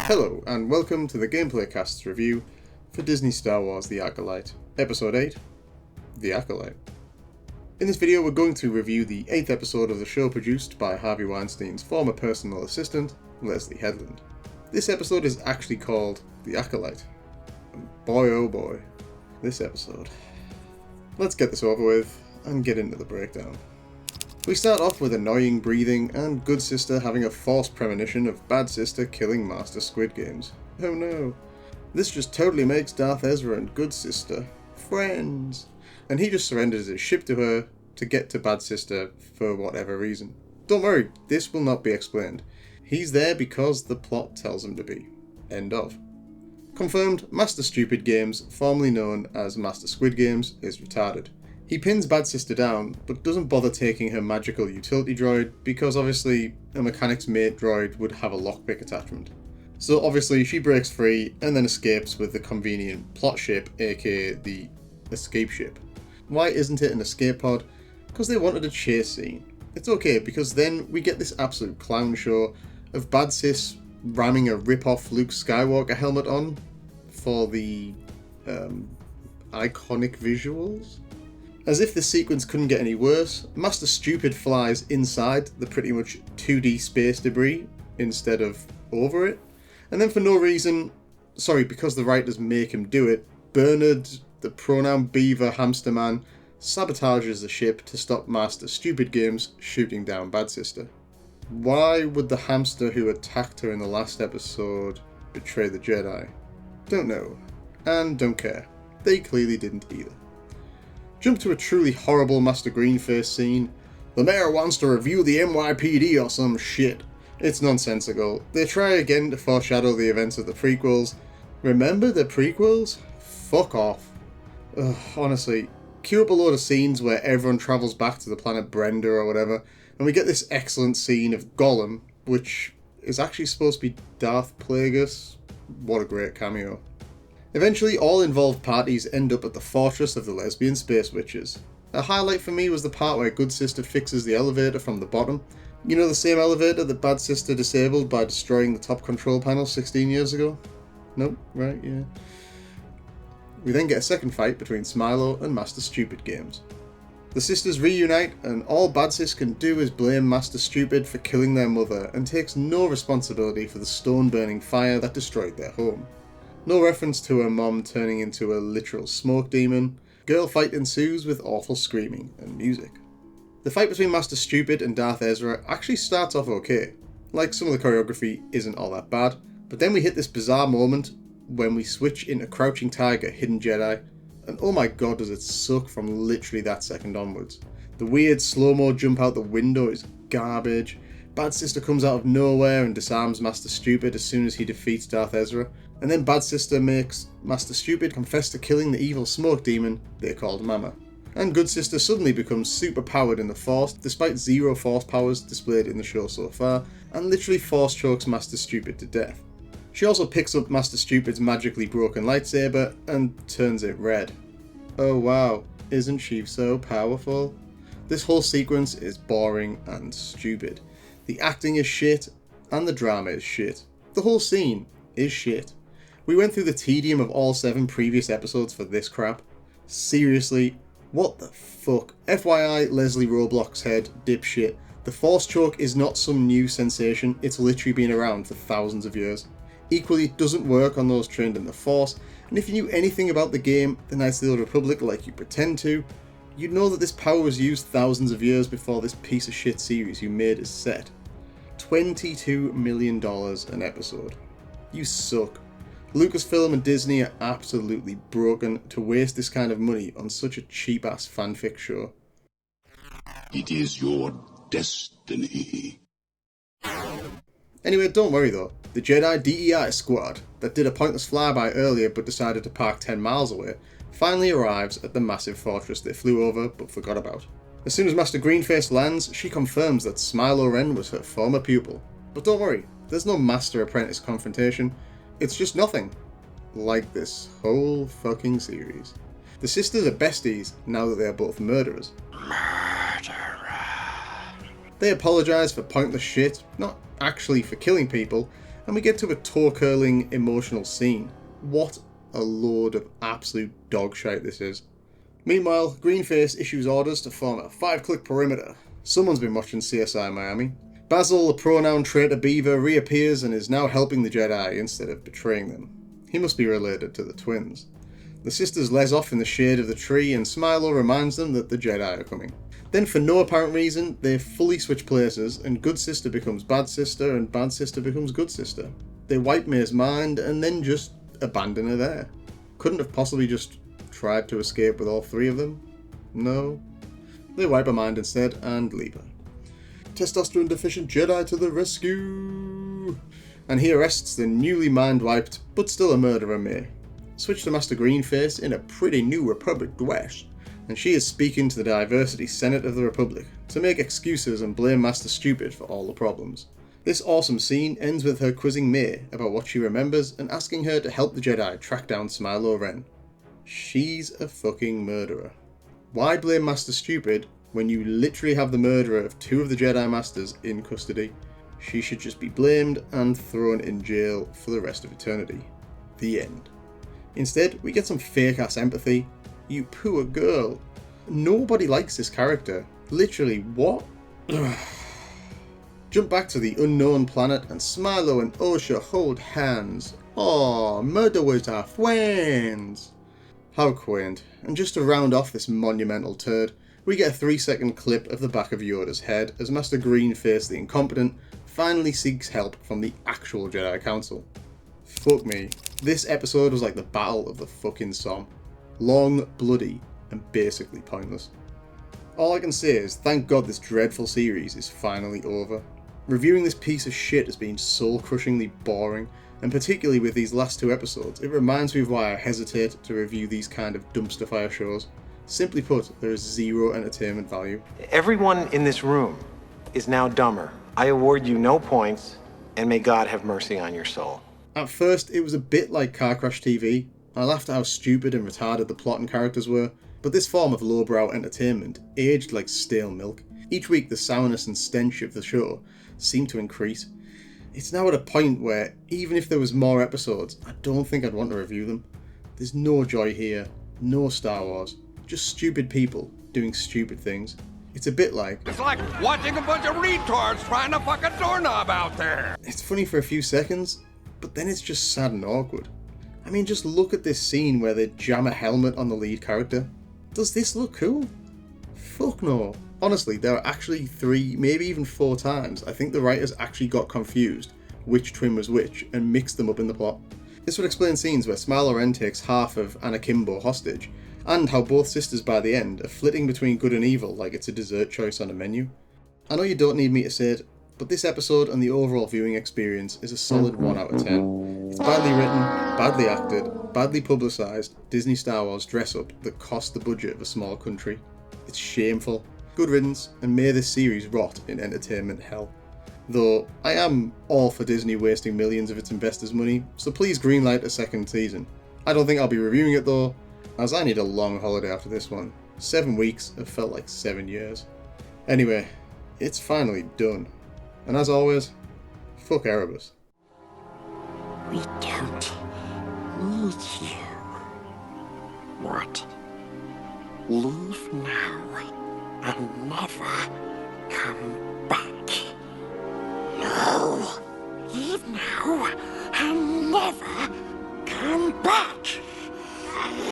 Hello, and welcome to the Gameplay Cast's review for Disney Star Wars The Acolyte, Episode 8, The Acolyte. In this video we're going to review the 8th episode of the show produced by Harvey Weinstein's former personal assistant, Leslie Headland. This episode is actually called The Acolyte. And boy oh boy, this episode. Let's get this over with and get into the breakdown. We start off with annoying breathing and Good Sister having a false premonition of Bad Sister killing Master Squid Games. Oh no. This just totally makes Darth Ezra and Good Sister friends. And he just surrenders his ship to her to get to Bad Sister for whatever reason. Don't worry, this will not be explained. He's there because the plot tells him to be. End of. Confirmed, Master Stupid Games, formerly known as Master Squid Games, is retarded. He pins Bad Sister down, but doesn't bother taking her magical utility droid because obviously a mechanic's mate droid would have a lockpick attachment. So obviously she breaks free and then escapes with the convenient plot ship, aka the escape ship. Why isn't it an escape pod? Because they wanted a chase scene. It's okay because then we get this absolute clown show of Bad Sis ramming a rip-off Luke Skywalker helmet on for the iconic visuals. As if the sequence couldn't get any worse, Master Stupid flies inside the pretty much 2D space debris instead of over it. And then for no reason, because the writers make him do it, Bernard, the pronoun beaver hamster man, sabotages the ship to stop Master Stupid Games shooting down Bad Sister. Why would the hamster who attacked her in the last episode betray the Jedi? Don't know. And don't care. They clearly didn't either. Jump to a truly horrible Master Greenface scene. The mayor wants to review the NYPD or some shit. It's nonsensical. They try again to foreshadow the events of the prequels. Remember the prequels? Fuck off. Ugh, honestly, queue up a load of scenes where everyone travels back to the planet Brenda or whatever, and we get this excellent scene of Gollum, which is actually supposed to be Darth Plagueis. What a great cameo. Eventually, all involved parties end up at the fortress of the lesbian space witches. A highlight for me was the part where Good Sister fixes the elevator from the bottom. You know, the same elevator that Bad Sister disabled by destroying the top control panel 16 years ago? Nope, right, yeah. We then get a second fight between Smilo and Master Stupid Games. The sisters reunite, and all Bad Sis can do is blame Master Stupid for killing their mother and takes no responsibility for the stone-burning fire that destroyed their home. No reference to her mom turning into a literal smoke demon. Girl fight ensues with awful screaming and music. The fight between Master Stupid and Darth Ezra actually starts off okay. Like, some of the choreography isn't all that bad, but then we hit this bizarre moment when we switch into Crouching Tiger, Hidden Jedi, and oh my god does it suck from literally that second onwards. The weird slow-mo jump out the window is garbage. Bad Sister comes out of nowhere and disarms Master Stupid as soon as he defeats Darth Ezra, and then Bad Sister makes Master Stupid confess to killing the evil smoke demon they called Mama. And Good Sister suddenly becomes super powered in the Force, despite zero Force powers displayed in the show so far, and literally Force chokes Master Stupid to death. She also picks up Master Stupid's magically broken lightsaber and turns it red. Oh wow, isn't she so powerful? This whole sequence is boring and stupid. The acting is shit, and the drama is shit. The whole scene is shit. We went through the tedium of all 7 previous episodes for this crap. Seriously, what the fuck? FYI, Leslie Roblox head, dipshit. The Force choke is not some new sensation, it's literally been around for thousands of years. Equally, it doesn't work on those trained in the Force, and if you knew anything about the game, The Knights of the Old Republic, like you pretend to, you'd know that this power was used thousands of years before this piece of shit series you made is set. $22 million an episode. You suck. Lucasfilm and Disney are absolutely broken to waste this kind of money on such a cheap-ass fanfic show. It is your destiny. Anyway, don't worry though. The Jedi DEI squad, that did a pointless flyby earlier but decided to park 10 miles away, finally arrives at the massive fortress they flew over but forgot about. As soon as Master Greenface lands, she confirms that Smilo Ren was her former pupil. But don't worry, there's no master-apprentice confrontation. It's just nothing. Like this whole fucking series. The sisters are besties now that they are both murderers. They apologise for pointless shit, not actually for killing people, and we get to a toe-curling emotional scene. What a load of absolute dog shite this is. Meanwhile, Greenface issues orders to form a 5-click perimeter. Someone's been watching CSI Miami. Basil, the pronoun traitor beaver, reappears and is now helping the Jedi instead of betraying them. He must be related to the twins. The sisters les off in the shade of the tree and Smilo reminds them that the Jedi are coming. Then for no apparent reason, they fully switch places and good sister becomes bad sister and bad sister becomes good sister. They wipe May's mind and then just abandon her there. Couldn't have possibly just tried to escape with all 3 of them? No. They wipe her mind instead and leave her. Testosterone deficient Jedi to the rescue! And he arrests the newly mind-wiped, but still a murderer May. Switch to Master Greenface in a pretty new Republic dress, and she is speaking to the Diversity Senate of the Republic to make excuses and blame Master Stupid for all the problems. This awesome scene ends with her quizzing May about what she remembers and asking her to help the Jedi track down Smilo Ren. She's a fucking murderer. Why blame Master Stupid when you literally have the murderer of 2 of the Jedi Masters in custody? She should just be blamed and thrown in jail for the rest of eternity. The end. Instead, we get some fake-ass empathy. You poor girl. Nobody likes this character. Literally, what? Jump back to the unknown planet and Smilo and Osha hold hands. Aw, murderers are friends. How quaint. And just to round off this monumental turd, we get a 3-second clip of the back of Yoda's head as Master Greenface the Incompetent finally seeks help from the actual Jedi Council. Fuck me. This episode was like the Battle of the fucking Somme. Long, bloody, and basically pointless. All I can say is thank God this dreadful series is finally over. Reviewing this piece of shit has been soul-crushingly boring, and particularly with these last 2 episodes, it reminds me of why I hesitate to review these kind of dumpster fire shows. Simply put, there is zero entertainment value. Everyone in this room is now dumber. I award you no points, and may God have mercy on your soul. At first, it was a bit like Car Crash TV. I laughed at how stupid and retarded the plot and characters were, but this form of lowbrow entertainment aged like stale milk. Each week, the sourness and stench of the show seemed to increase. It's now at a point where, even if there was more episodes, I don't think I'd want to review them. There's no joy here, no Star Wars, just stupid people doing stupid things. It's a bit like... It's like watching a bunch of retards trying to fuck a doorknob out there. It's funny for a few seconds, but then it's just sad and awkward. I mean, just look at this scene where they jam a helmet on the lead character. Does this look cool? Fuck no. Honestly, there are actually 3, maybe even 4 times I think the writers actually got confused which twin was which and mixed them up in the plot. This would explain scenes where Smilo Ren takes half of Anakimbo hostage, and how both sisters by the end are flitting between good and evil like it's a dessert choice on a menu. I know you don't need me to say it, but this episode and the overall viewing experience is a solid 1 out of 10. It's badly written, badly acted, badly publicised Disney Star Wars dress-up that cost the budget of a small country. It's shameful. Good riddance, and may this series rot in entertainment hell. Though, I am all for Disney wasting millions of its investors' money, so please greenlight a 2nd season. I don't think I'll be reviewing it though, as I need a long holiday after this one. 7 weeks have felt like 7 years. Anyway, it's finally done. And as always, fuck Erebus. We don't need you. What? Leave now and never come back. No! Leave now and never come back!